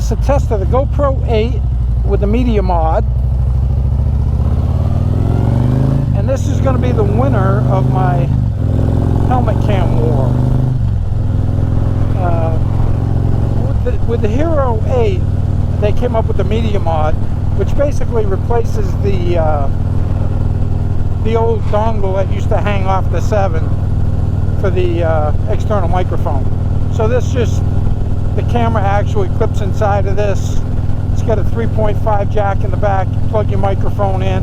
is a test of the GoPro 8 with the media mod. And this is going to be the winner of my helmet cam war. With the Hero 8, they came up with the media mod, which basically replaces the old dongle that used to hang off the 7 for the external microphone. So this just, the camera actually clips inside of this. It's got a 3.5 jack in the back. You plug your microphone in.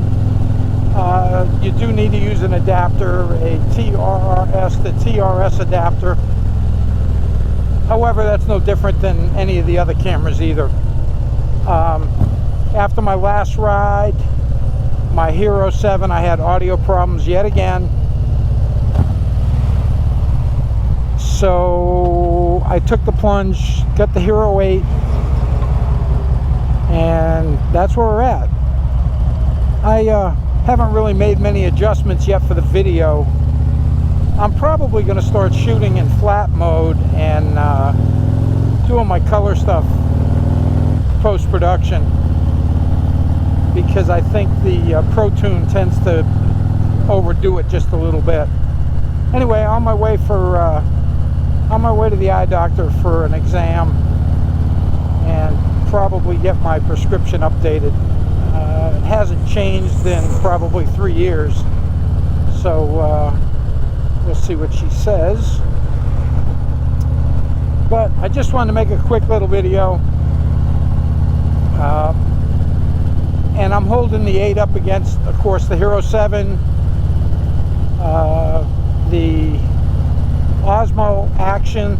You do need to use an adapter, a TRS to TRS adapter. However, that's no different than any of the other cameras either. After my last ride, my Hero 7, I had audio problems yet again. So I took the plunge, got the Hero 8, and that's where we're at. I haven't really made many adjustments yet for the video. I'm probably going to start shooting in flat mode and doing my color stuff post-production, because I think the Pro Tune tends to overdo it just a little bit. Anyway, on my way to the eye doctor for an exam and probably get my prescription updated. It hasn't changed in probably 3 years, so we'll see what she says. But I just wanted to make a quick little video, and I'm holding the 8 up against, of course, the Hero 7, the Osmo Action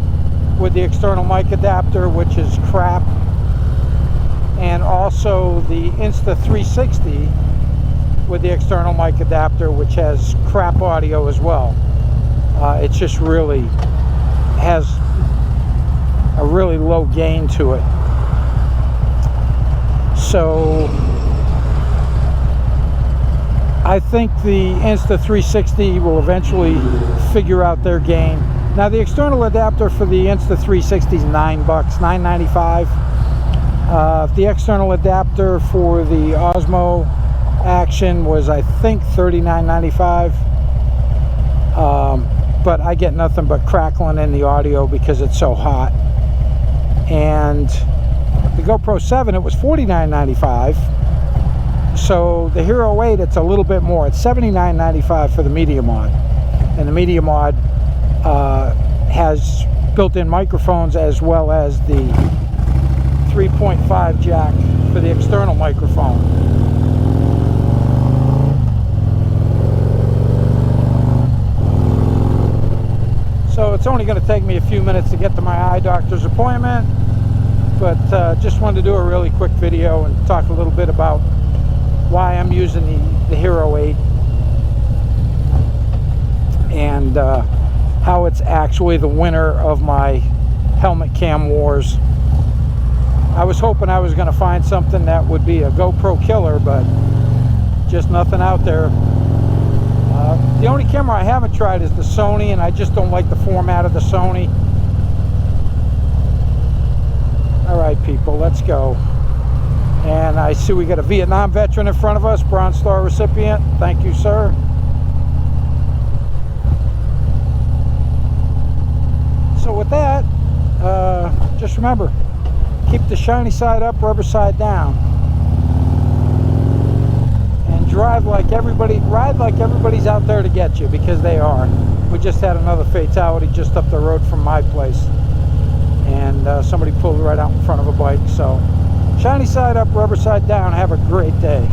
with the external mic adapter, which is crap, and also the Insta360 with the external mic adapter, which has crap audio as well. It just really has a really low gain to it. So I think the Insta360 will eventually figure out their gain. Now the external adapter for the Insta360 is $9, $9.95. The external adapter for the Osmo Action was, I think, $39.95. But I get nothing but crackling in the audio because it's so hot. And the GoPro 7, it was $49.95. So the Hero 8, it's a little bit more. It's $79.95 for the media mod. And the media mod has built-in microphones as well as the 3.5 jack for the external microphone. So it's only going to take me a few minutes to get to my eye doctor's appointment, but just wanted to do a really quick video and talk a little bit about why I'm using the Hero 8 and how it's actually the winner of my helmet cam wars. I was hoping I was going to find something that would be a GoPro killer, but just nothing out there. The only camera I haven't tried is the Sony, and I just don't like the format of the Sony. Alright people, let's go. And I see we got a Vietnam veteran in front of us, Bronze Star recipient. Thank you, sir. So with that, just remember, keep the shiny side up, rubber side down. And ride like everybody's out there to get you, because they are. We just had another fatality just up the road from my place. And somebody pulled right out in front of a bike. So shiny side up, rubber side down. Have a great day.